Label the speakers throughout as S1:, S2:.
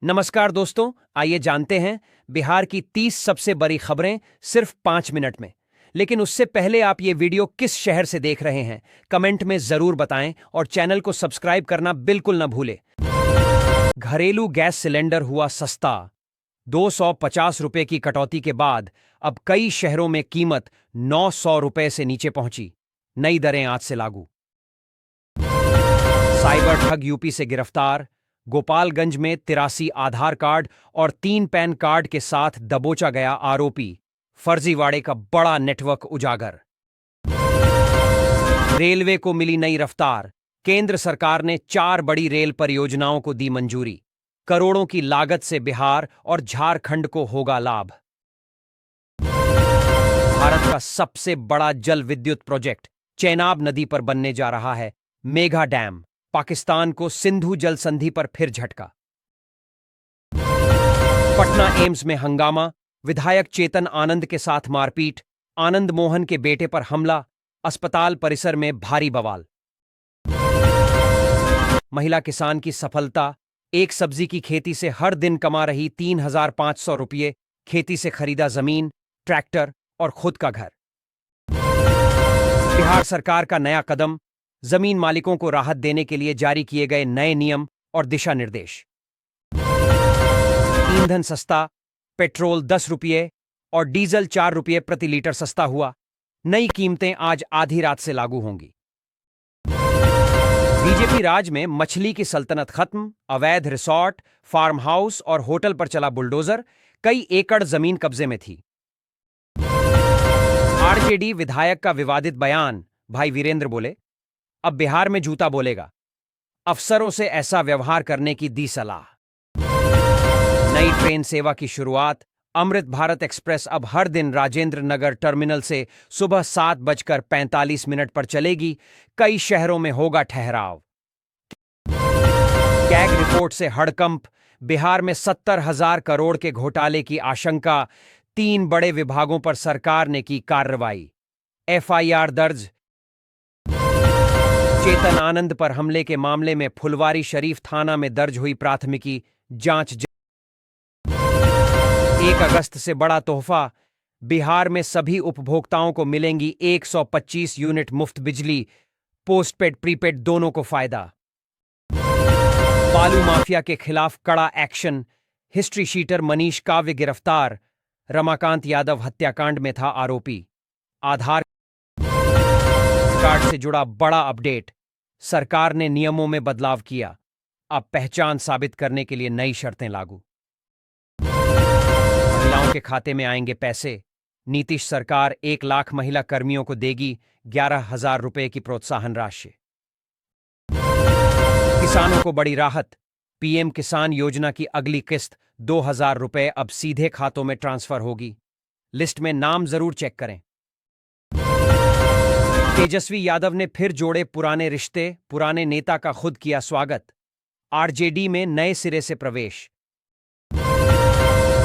S1: नमस्कार दोस्तों, आइए जानते हैं बिहार की 30 सबसे बड़ी खबरें सिर्फ 5 मिनट में। लेकिन उससे पहले आप ये वीडियो किस शहर से देख रहे हैं, कमेंट में जरूर बताएं और चैनल को सब्सक्राइब करना बिल्कुल न भूलें। घरेलू गैस सिलेंडर हुआ सस्ता। 250 रुपए की कटौती के बाद अब कई शहरों में कीमत 900 रुपए से नीचे पहुंची। नई दरें आज से लागू। साइबर ठग यूपी से गिरफ्तार। गोपालगंज में 83 आधार कार्ड और 3 पैन कार्ड के साथ दबोचा गया आरोपी। फर्जीवाड़े का बड़ा नेटवर्क उजागर। रेलवे को मिली नई रफ्तार। केंद्र सरकार ने 4 बड़ी रेल परियोजनाओं को दी मंजूरी। करोड़ों की लागत से बिहार और झारखंड को होगा लाभ। भारत का सबसे बड़ा जल विद्युत प्रोजेक्ट चेनाब नदी पर बनने जा रहा है, मेगा डैम। पाकिस्तान को सिंधु जल संधि पर फिर झटका। पटना एम्स में हंगामा। विधायक चेतन आनंद के साथ मारपीट। आनंद मोहन के बेटे पर हमला। अस्पताल परिसर में भारी बवाल। महिला किसान की सफलता। एक सब्जी की खेती से हर दिन कमा रही 3,500 रुपये। खेती से खरीदा जमीन, ट्रैक्टर और खुद का घर। बिहार सरकार का नया कदम। जमीन मालिकों को राहत देने के लिए जारी किए गए नए नियम और दिशा निर्देश। ईंधन सस्ता। पेट्रोल 10 रुपये और डीजल 4 रुपये प्रति लीटर सस्ता हुआ। नई कीमतें आज आधी रात से लागू होंगी। बीजेपी राज में मछली की सल्तनत खत्म। अवैध रिसॉर्ट, फार्म हाउस और होटल पर चला बुलडोजर। कई एकड़ जमीन कब्जे में थी। आरजेडी विधायक का विवादित बयान। भाई वीरेंद्र बोले, अब बिहार में जूता बोलेगा। अफसरों से ऐसा व्यवहार करने की दी सलाह। नई ट्रेन सेवा की शुरुआत। अमृत भारत एक्सप्रेस अब हर दिन राजेंद्र नगर टर्मिनल से सुबह 7:45 पर चलेगी। कई शहरों में होगा ठहराव। कैग रिपोर्ट से हड़कंप। बिहार में 70,000 करोड़ के घोटाले की आशंका। 3 बड़े विभागों पर सरकार ने की कार्रवाई। एफआईआर दर्ज। चेतन आनंद पर हमले के मामले में फुलवारी शरीफ थाना में दर्ज हुई प्राथमिकी। जांच 1 अगस्त से बड़ा तोहफा। बिहार में सभी उपभोक्ताओं को मिलेंगी 125 यूनिट मुफ्त बिजली। पोस्टपेड प्रीपेड दोनों को फायदा। बालू माफिया के खिलाफ कड़ा एक्शन। हिस्ट्री शीटर मनीष काव्य गिरफ्तार। रमाकांत यादव हत्याकांड में था आरोपी। आधार कार्ड से जुड़ा बड़ा अपडेट। सरकार ने नियमों में बदलाव किया। अब पहचान साबित करने के लिए नई शर्तें लागू। महिलाओं के खाते में आएंगे पैसे। नीतीश सरकार 1 लाख महिला कर्मियों को देगी 11,000 रुपए की प्रोत्साहन राशि। किसानों को बड़ी राहत। पीएम किसान योजना की अगली किस्त 2,000 रुपए अब सीधे खातों में ट्रांसफर होगी। लिस्ट में नाम जरूर चेक करें। तेजस्वी यादव ने फिर जोड़े पुराने रिश्ते। पुराने नेता का खुद किया स्वागत। आरजेडी में नए सिरे से प्रवेश।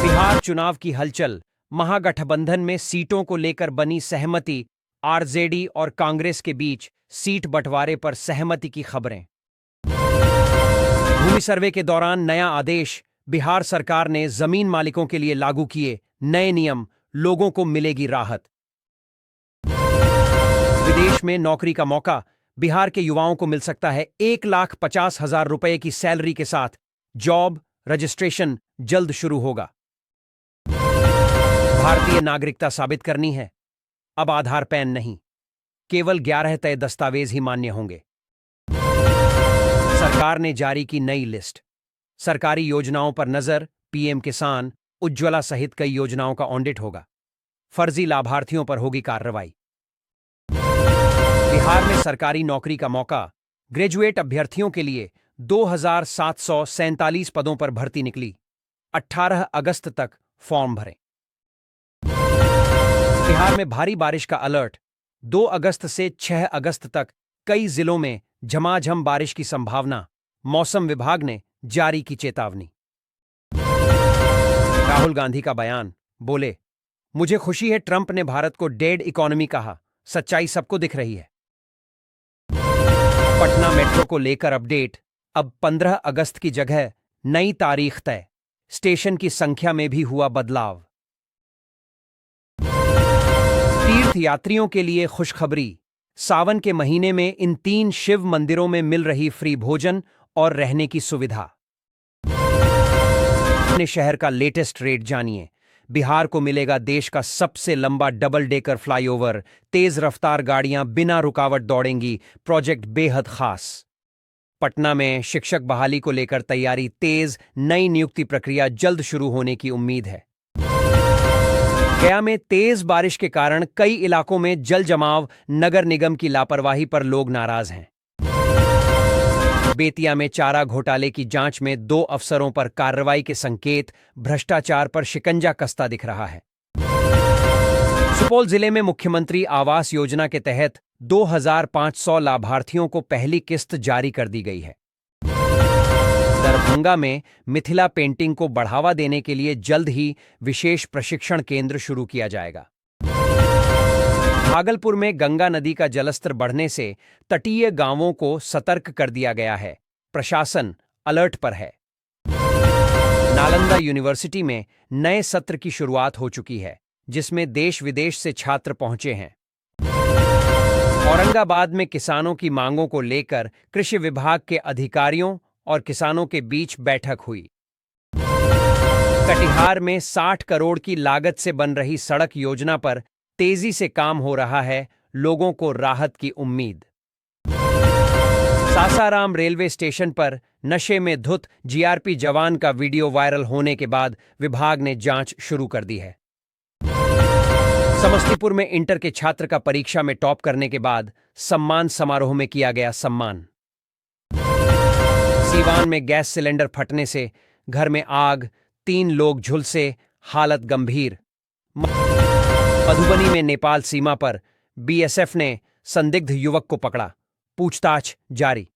S1: बिहार चुनाव की हलचल। महागठबंधन में सीटों को लेकर बनी सहमति। आरजेडी और कांग्रेस के बीच सीट बंटवारे पर सहमति की खबरें। भूमि सर्वे के दौरान नया आदेश। बिहार सरकार ने जमीन मालिकों के लिए लागू किए नए नियम। लोगों को मिलेगी राहत। विदेश में नौकरी का मौका। बिहार के युवाओं को मिल सकता है 1,50,000 रुपए की सैलरी के साथ। जॉब रजिस्ट्रेशन जल्द शुरू होगा। भारतीय नागरिकता साबित करनी है। अब आधार पैन नहीं, केवल 11 तय दस्तावेज ही मान्य होंगे। सरकार ने जारी की नई लिस्ट। सरकारी योजनाओं पर नजर। पीएम किसान, उज्ज्वला सहित कई योजनाओं का ऑडिट होगा। फर्जी लाभार्थियों पर होगी कार्रवाई। बिहार में सरकारी नौकरी का मौका। ग्रेजुएट अभ्यर्थियों के लिए 2,747 पदों पर भर्ती निकली। 18 अगस्त तक फॉर्म भरें। बिहार में भारी बारिश का अलर्ट। 2 अगस्त से 6 अगस्त तक कई जिलों में झमाझम बारिश की संभावना। मौसम विभाग ने जारी की चेतावनी। राहुल गांधी का बयान। बोले, मुझे खुशी है ट्रंप ने भारत को डेड इकोनॉमी कहा। सच्चाई सबको दिख रही है। पटना मेट्रो को लेकर अपडेट। अब 15 अगस्त की जगह नई तारीख तय। स्टेशन की संख्या में भी हुआ बदलाव। तीर्थ यात्रियों के लिए खुशखबरी। सावन के महीने में इन 3 शिव मंदिरों में मिल रही फ्री भोजन और रहने की सुविधा। अपने शहर का लेटेस्ट रेट जानिए। बिहार को मिलेगा देश का सबसे लंबा डबल डेकर फ्लाईओवर, तेज रफ्तार गाड़ियां बिना रुकावट दौड़ेंगी, प्रोजेक्ट बेहद खास। पटना में शिक्षक बहाली को लेकर तैयारी तेज, नई नियुक्ति प्रक्रिया जल्द शुरू होने की उम्मीद है। गया में तेज बारिश के कारण कई इलाकों में जल जमाव, नगर निगम की लापरवाही पर लोग नाराज हैं। बेतिया में चारा घोटाले की जांच में 2 अफसरों पर कार्रवाई के संकेत, भ्रष्टाचार पर शिकंजा कसता दिख रहा है। सुपौल जिले में मुख्यमंत्री आवास योजना के तहत 2500 लाभार्थियों को पहली किस्त जारी कर दी गई है। दरभंगा में मिथिला पेंटिंग को बढ़ावा देने के लिए जल्द ही विशेष प्रशिक्षण केंद्र शुरू किया जाएगा। भागलपुर में गंगा नदी का जलस्तर बढ़ने से तटीय गांवों को सतर्क कर दिया गया है, प्रशासन अलर्ट पर है। नालंदा यूनिवर्सिटी में नए सत्र की शुरुआत हो चुकी है, जिसमें देश विदेश से छात्र पहुंचे हैं। औरंगाबाद में किसानों की मांगों को लेकर कृषि विभाग के अधिकारियों और किसानों के बीच बैठक हुई। कटिहार में 60 करोड़ की लागत से बन रही सड़क योजना पर तेजी से काम हो रहा है, लोगों को राहत की उम्मीद। सासाराम रेलवे स्टेशन पर नशे में धुत जीआरपी जवान का वीडियो वायरल होने के बाद विभाग ने जांच शुरू कर दी है। समस्तीपुर में इंटर के छात्र का परीक्षा में टॉप करने के बाद सम्मान समारोह में किया गया सम्मान। सीवान में गैस सिलेंडर फटने से घर में आग, 3 लोग झुलसे, हालत गंभीर। मधुबनी में नेपाल सीमा पर बीएसएफ ने संदिग्ध युवक को पकड़ा, पूछताछ जारी।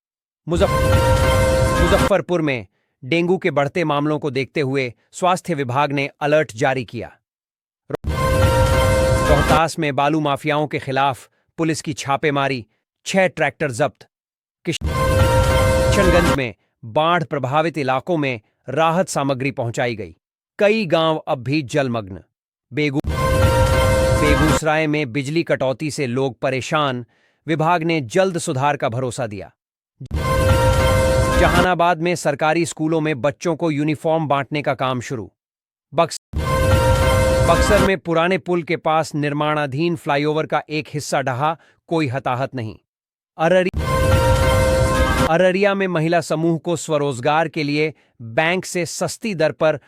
S1: मुजफ्फरपुर में डेंगू के बढ़ते मामलों को देखते हुए स्वास्थ्य विभाग ने अलर्ट जारी किया। रोहतास में बालू माफियाओं के खिलाफ पुलिस की छापेमारी, 6 ट्रैक्टर जब्त। किशनगंज में बाढ़ प्रभावित इलाकों में राहत सामग्री पहुंचाई गई, कई गांव अब भी जलमग्न। बेगूसराय में बिजली कटौती से लोग परेशान, विभाग ने जल्द सुधार का भरोसा दिया। जहानाबाद में सरकारी स्कूलों में बच्चों को यूनिफॉर्म बांटने का काम शुरू। बक्सर में पुराने पुल के पास निर्माणाधीन फ्लाईओवर का एक हिस्सा ढहा, कोई हताहत नहीं। अररिया में महिला समूह को स्वरोजगार के लिए बैंक से सस्ती दर पर